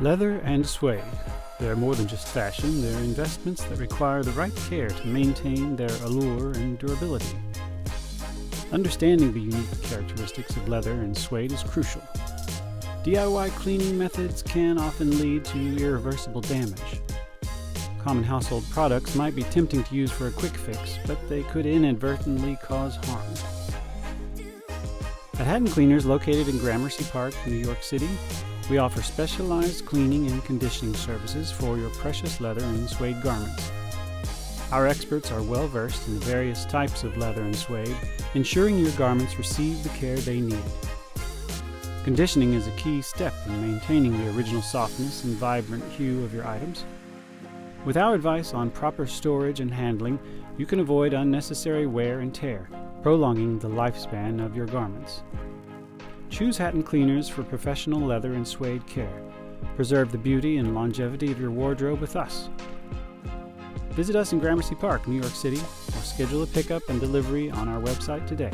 Leather and suede. They're more than just fashion, they're investments that require the right care to maintain their allure and durability. Understanding the unique characteristics of leather and suede is crucial. DIY cleaning methods can often lead to irreversible damage. Common household products might be tempting to use for a quick fix, but they could inadvertently cause harm. At Hattan Cleaners, located in Gramercy Park, New York City, we offer specialized cleaning and conditioning services for your precious leather and suede garments. Our experts are well versed in the various types of leather and suede, ensuring your garments receive the care they need. Conditioning is a key step in maintaining the original softness and vibrant hue of your items. With our advice on proper storage and handling, you can avoid unnecessary wear and tear, prolonging the lifespan of your garments. Choose Hattan Cleaners for professional leather and suede care. Preserve the beauty and longevity of your wardrobe with us. Visit us in Gramercy Park, New York City, or schedule a pickup and delivery on our website today.